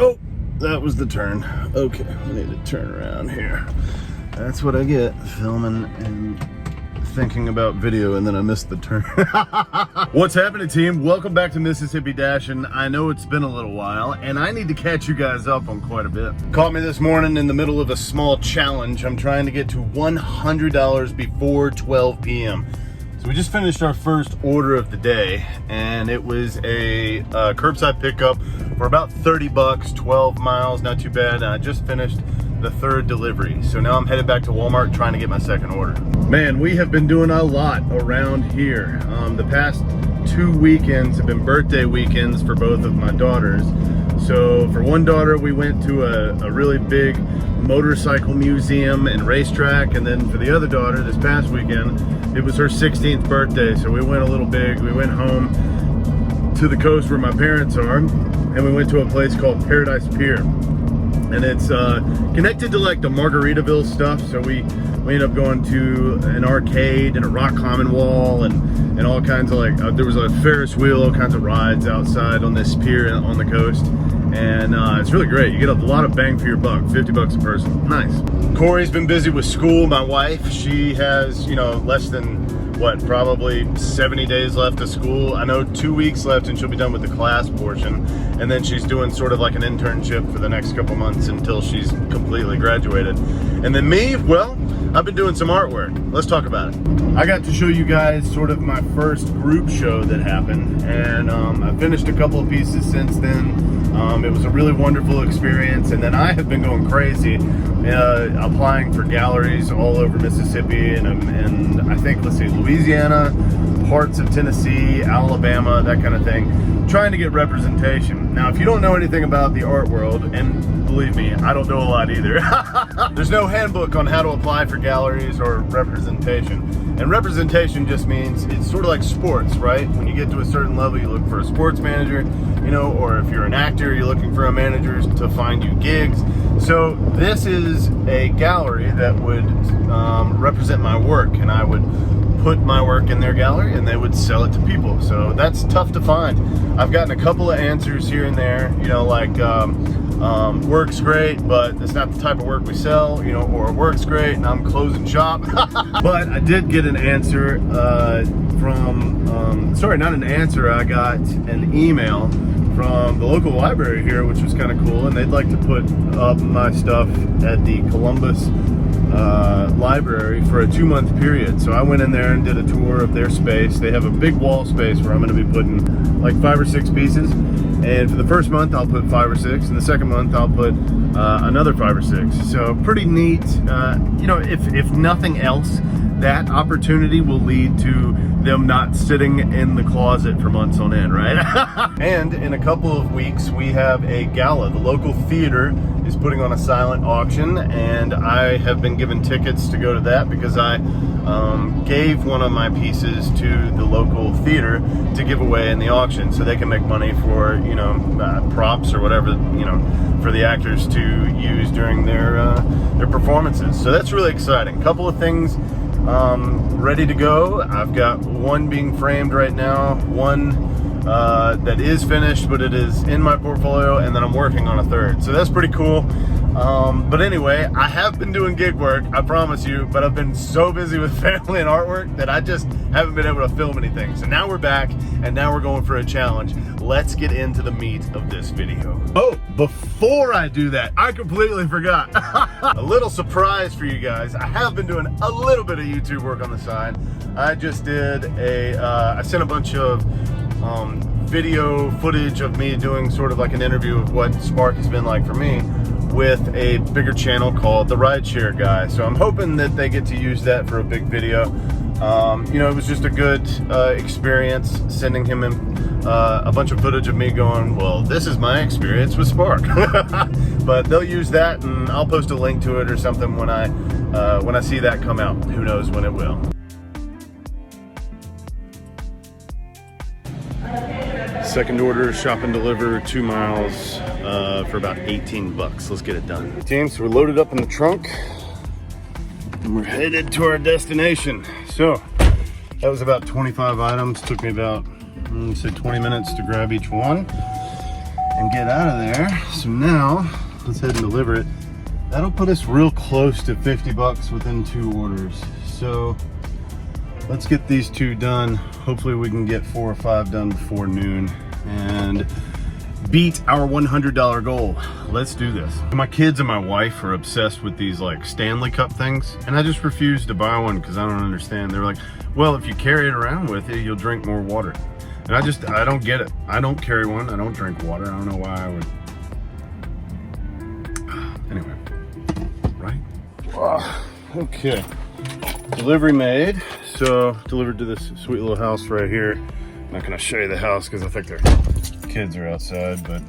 Oh, that was the turn. Okay, we need to turn around here. That's what I get filming and thinking about video, and then I missed the turn. What's happening, team? Welcome back to Mississippi Dashing. I know it's been a little while, and I need to catch you guys up on quite a bit. Caught me this morning in the middle of a small challenge. I'm trying to get to $100 before 12 p.m. So we just finished our first order of the day, and it was a curbside pickup for about 30 bucks, 12 miles, not too bad. And I just finished the third delivery. So now I'm headed back to Walmart trying to get my second order. Man, we have been doing a lot around here. The past 2 weekends have been birthday weekends for both of my daughters. So for one daughter, we went to a really big motorcycle museum and racetrack. And then for the other daughter, this past weekend, it was her 16th birthday. So we went a little big. We went home to the coast where my parents are, and we went to a place called Paradise Pier. And it's connected to like the Margaritaville stuff. So we ended up going to an arcade and a rock climbing wall and all kinds of like, there was a Ferris wheel, all kinds of rides outside on this pier on the coast. And it's really great. You get a lot of bang for your buck, 50 bucks a person. Nice. Corey's been busy with school. My wife, she has, you know, less than, what, probably 70 days left of school. I know 2 weeks left and she'll be done with the class portion. And then she's doing sort of like an internship for the next couple months until she's completely graduated. And then me, well, I've been doing some artwork. Let's talk about it. I got to show you guys sort of my first group show that happened. And I finished a couple of pieces since then. It was a really wonderful experience. And then I have been going crazy applying for galleries all over Mississippi and I think, let's see, Louisiana, parts of Tennessee, Alabama, that kind of thing, trying to get representation. Now, if you don't know anything about the art world, and believe me, I don't know a lot either, there's no handbook on how to apply for galleries or representation. And representation just means it's sort of like sports, right? When you get to a certain level, you look for a sports manager, you know, or if you're an actor, you're looking for a manager to find you gigs. So this is a gallery that would represent my work, and I would put my work in their gallery and they would sell it to people. So that's tough to find. I've gotten a couple of answers here and there, you know, like work's great, but it's not the type of work we sell, you know, or work's great and I'm closing shop. But I did get an answer from, sorry, not an answer, I got an email from the local library here, which was kind of cool, and they'd like to put up my stuff at the Columbus library for a 2-month period. So I went in there and did a tour of their space. They have a big wall space where I'm going to be putting like 5 or 6 pieces, and for the first month I'll put 5 or 6, and the second month I'll put another 5 or 6. So pretty neat. You know, if nothing else, that opportunity will lead to them not sitting in the closet for months on end, right? And in a couple of weeks, we have a gala. The local theater is putting on a silent auction, and I have been given tickets to go to that because I gave one of my pieces to the local theater to give away in the auction so they can make money for, you know, props or whatever, you know, for the actors to use during their performances. So that's really exciting. A couple of things ready to go. I've got one being framed right now, one that is finished, but it is in my portfolio, and then I'm working on a third. So that's pretty cool. But anyway, I have been doing gig work, I promise you, but I've been so busy with family and artwork that I just haven't been able to film anything. So now we're back, and now we're going for a challenge. Let's get into the meat of this video. Oh, before I do that, I completely forgot. A little surprise for you guys. I have been doing a little bit of YouTube work on the side. I just did I sent a bunch of video footage of me doing sort of like an interview of what Spark has been like for me with a bigger channel called The Rideshare Guy. So I'm hoping that they get to use that for a big video. You know, it was just a good experience sending him in a bunch of footage of me going, well, this is my experience with Spark. But they'll use that, and I'll post a link to it or something when I see that come out. Who knows when it will. Second order, shop and deliver, 2 miles for about 18 bucks. Let's get it done. Team, so we're loaded up in the trunk and we're headed to our destination. So that was about 25 items. Took me about, say 20 minutes to grab each one. and get out of there. So now, let's head and deliver it. That'll put us real close to 50 bucks within 2 orders. So let's get these 2 done. Hopefully we can get 4 or 5 done before noon and beat our $100 goal. Let's do this. My kids and my wife are obsessed with these like Stanley Cup things, and I just refused to buy one because I don't understand. They're like, well, if you carry it around with you, you'll drink more water. And I don't get it. I don't carry one. I don't drink water. I don't know why I would. Anyway, right? Okay. Delivery made. So delivered to this sweet little house right here. I'm not gonna show you the house because I think their kids are outside, but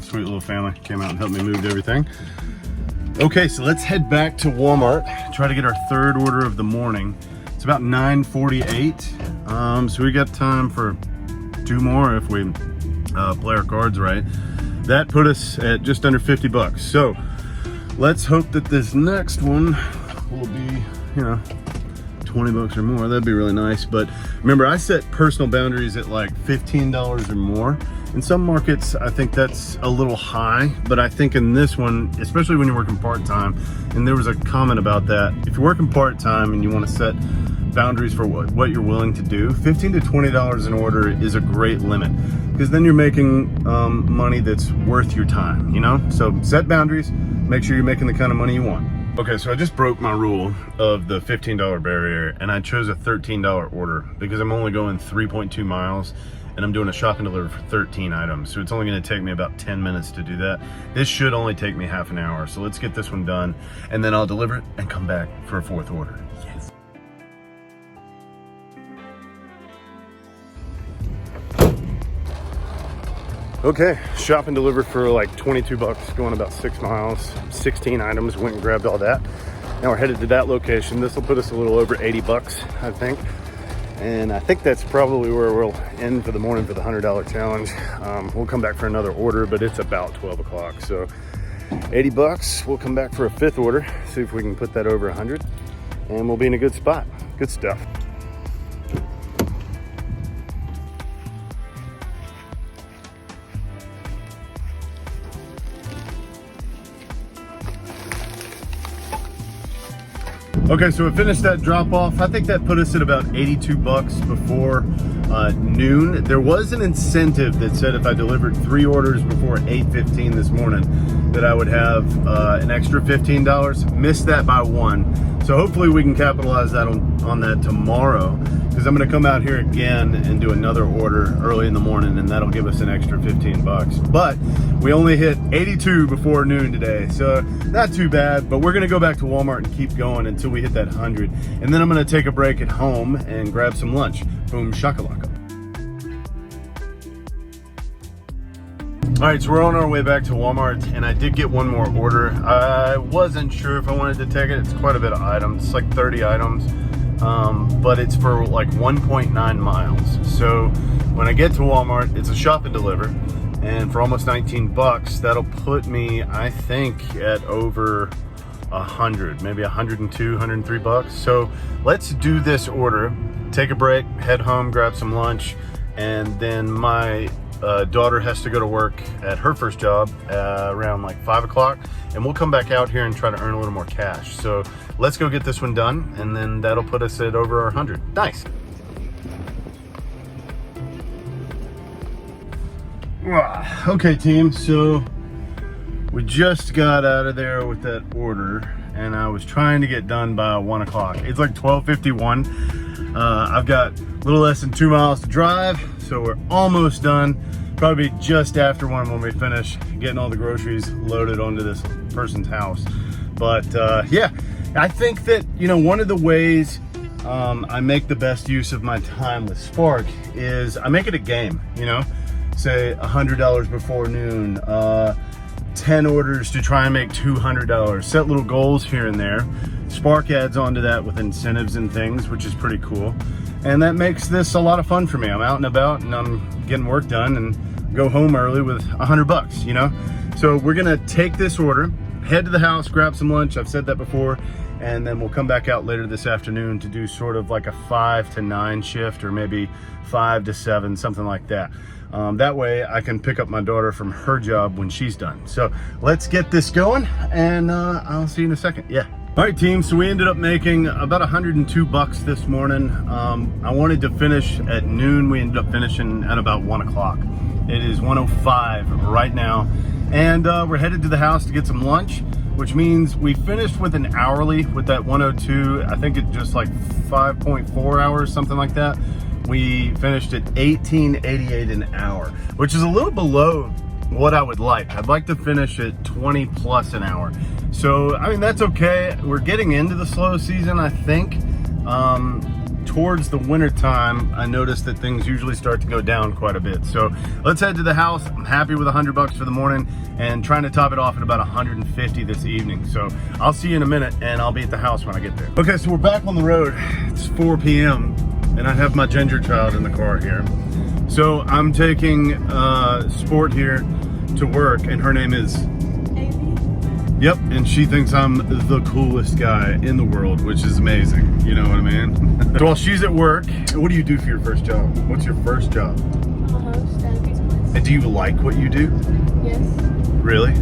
sweet little family came out and helped me move everything. Okay, so let's head back to Walmart, try to get our 3rd order of the morning. It's about 9:48, so we got time for 2 more if we play our cards right. That put us at just under 50 bucks. So let's hope that this next one will be, you know, 20 bucks or more. That'd be really nice. But remember, I set personal boundaries at like $15 or more. In some markets, I think that's a little high, but I think in this one, especially when you're working part-time, and there was a comment about that, if you're working part-time and you want to set boundaries for what you're willing to do, $15 to $20 an order is a great limit, because then you're making money that's worth your time, you know? So set boundaries, make sure you're making the kind of money you want. Okay, so I just broke my rule of the $15 barrier, and I chose a $13 order because I'm only going 3.2 miles and I'm doing a shop and deliver for 13 items. So it's only gonna take me about 10 minutes to do that. This should only take me half an hour. So let's get this one done, and then I'll deliver it and come back for a 4th order. Yes. Okay, shop and deliver for like 22 bucks, going about 6 miles, 16 items, went and grabbed all that. Now we're headed to that location. This will put us a little over 80 bucks, I think. And I think that's probably where we'll end for the morning for the $100 challenge. We'll come back for another order, but it's about 12 o'clock. So 80 bucks, we'll come back for a 5th order, see if we can put that over 100, and we'll be in a good spot. Good stuff. Okay, so we finished that drop off. I think that put us at about 82 bucks before noon. There was an incentive that said if I delivered 3 orders before 8:15 this morning, that I would have an extra $15. Missed that by 1. So hopefully we can capitalize that on that tomorrow, because I'm gonna come out here again and do another order early in the morning, and that'll give us an extra 15 bucks. But we only hit 82 before noon today, so not too bad. But we're gonna go back to Walmart and keep going until we hit that 100. And then I'm gonna take a break at home and grab some lunch. Boom shakalaka. All right, so we're on our way back to Walmart, and I did get one more order. I wasn't sure if I wanted to take it. It's quite a bit of items. It's like 30 items, but it's for like 1.9 miles. So when I get to Walmart, it's a shop and deliver, and for almost 19 bucks, that'll put me, I think, at over 100, maybe 102, 103 bucks. So let's do this order, take a break, head home, grab some lunch, and then my daughter has to go to work at her first job around like 5 o'clock, and we'll come back out here and try to earn a little more cash. So let's go get this one done, and then that'll put us at over 100. Nice. Okay, team, so we just got out of there with that order, and I was trying to get done by 1 o'clock. It's like 12:51. I've got a little less than 2 miles to drive, so we're almost done. Probably just after 1 when we finish getting all the groceries loaded onto this person's house. But yeah, I think that, you know, one of the ways I make the best use of my time with Spark is I make it a game, you know? Say $100 before noon, 10 orders to try and make $200. Set little goals here and there. Spark adds onto that with incentives and things, which is pretty cool. And that makes this a lot of fun for me. I'm out and about and I'm getting work done and go home early with $100, you know? So we're gonna take this order, head to the house, grab some lunch. I've said that before. And then we'll come back out later this afternoon to do sort of like a 5 to 9 shift, or maybe 5 to 7, something like that. That way I can pick up my daughter from her job when she's done. So let's get this going, and I'll see you in a second. Yeah. All right, team, so we ended up making about 102 bucks this morning. I wanted to finish at noon. We ended up finishing at about 1 o'clock. It is 1:05 right now, and we're headed to the house to get some lunch, which means we finished with an hourly with that 102. I think it just like 5.4 hours, something like that. We finished at $18.88 an hour, which is a little below what I would like. I'd like to finish at 20 plus an hour. So, I mean, that's okay. We're getting into the slow season, I think. Towards the winter time, I noticed that things usually start to go down quite a bit. So let's head to the house. I'm happy with 100 bucks for the morning and trying to top it off at about 150 this evening. So I'll see you in a minute, and I'll be at the house when I get there. Okay, so we're back on the road. It's 4 p.m. and I have my ginger child in the car here. So I'm taking Sport here to work, and her name is Yep, and she thinks I'm the coolest guy in the world, which is amazing. You know what I mean? So while she's at work, what do you do for your first job? What's your first job? I'm a host at a pizza place. And do you like what you do? Yes. Really?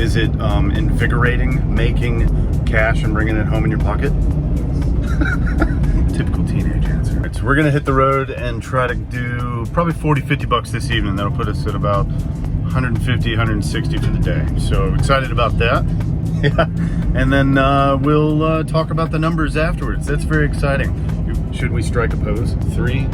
Is it invigorating, making cash and bringing it home in your pocket? Yes. Typical teenage answer. Right, so we're gonna hit the road and try to do probably 40, 50 bucks this evening. That'll put us at about 150, 160 for the day. So excited about that. Yeah. And then we'll talk about the numbers afterwards. That's very exciting. Should we strike a pose? 3,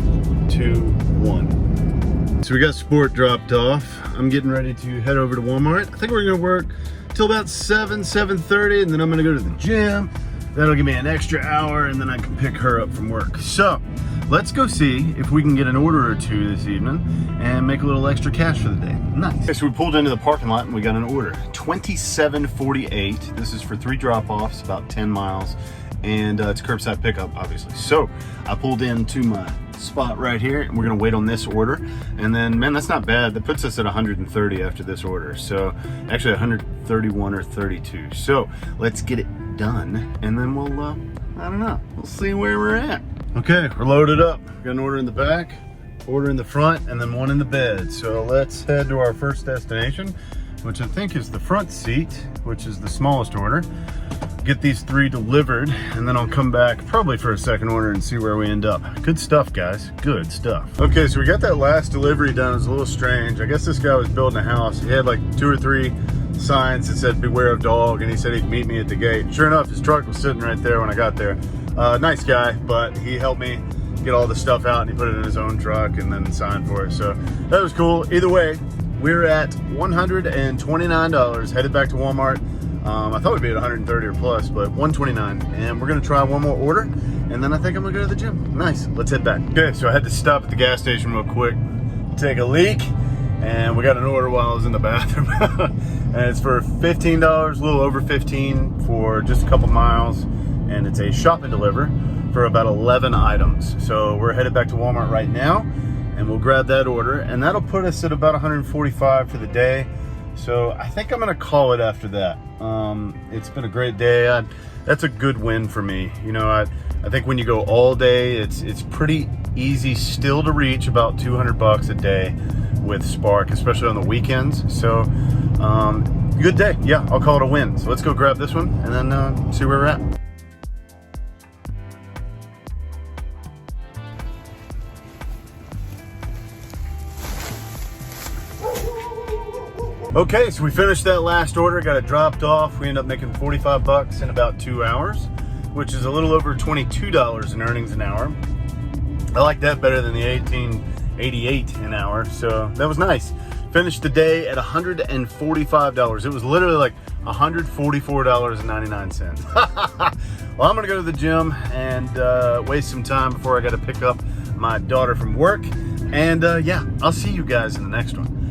2, 1. So we got Sport dropped off. I'm getting ready to head over to Walmart. I think we're gonna work till about 7:30, and then I'm gonna go to the gym. That'll give me an extra hour, and then I can pick her up from work. So let's go see if we can get an order or two this evening and make a little extra cash for the day. Nice. Okay, so we pulled into the parking lot and we got an order. $27.48. This is for 3 drop-offs, about 10 miles. And it's curbside pickup, obviously. So I pulled into my spot right here, and we're gonna wait on this order. And then, man, that's not bad. That puts us at 130 after this order. So actually 131 or 32. So let's get it done, and then we'll, I don't know, we'll see where we're at. Okay, we're loaded up. Got an order in the back, order in the front, and then one in the bed. So let's head to our first destination, which I think is the front seat, which is the smallest order. Get these 3 delivered, and then I'll come back probably for a second order and see where we end up. Good stuff, guys, good stuff. Okay, so we got that last delivery done. It was a little strange. I guess this guy was building a house. He had like 2 or 3 signs that said beware of dog, and he said he'd meet me at the gate. Sure enough, his truck was sitting right there when I got there. Nice guy, but he helped me get all the stuff out, and he put it in his own truck and then signed for it. So that was cool. Either way, we're at $129, headed back to Walmart. I thought it'd be at 130 or plus, but 129. And we're gonna try one more order, and then I think I'm gonna go to the gym. Nice, let's head back. Okay, so I had to stop at the gas station real quick, take a leak, and we got an order while I was in the bathroom. And it's for $15, a little over 15 for just a couple miles. And it's a shop and deliver for about 11 items. So we're headed back to Walmart right now, and we'll grab that order, and that'll put us at about 145 for the day. So I think I'm gonna call it after that. It's been a great day. That's a good win for me. You know, I think when you go all day, it's pretty easy still to reach about 200 bucks a day with Spark, especially on the weekends. So good day. Yeah, I'll call it a win. So let's go grab this one and then see where we're at. Okay, so we finished that last order, got it dropped off. We ended up making 45 bucks in about 2 hours, which is a little over $22 in earnings an hour. I like that better than the $18.88 an hour, so that was nice. Finished the day at $145. It was literally like $144.99. Well, I'm gonna go to the gym and waste some time before I gotta pick up my daughter from work. And yeah, I'll see you guys in the next one.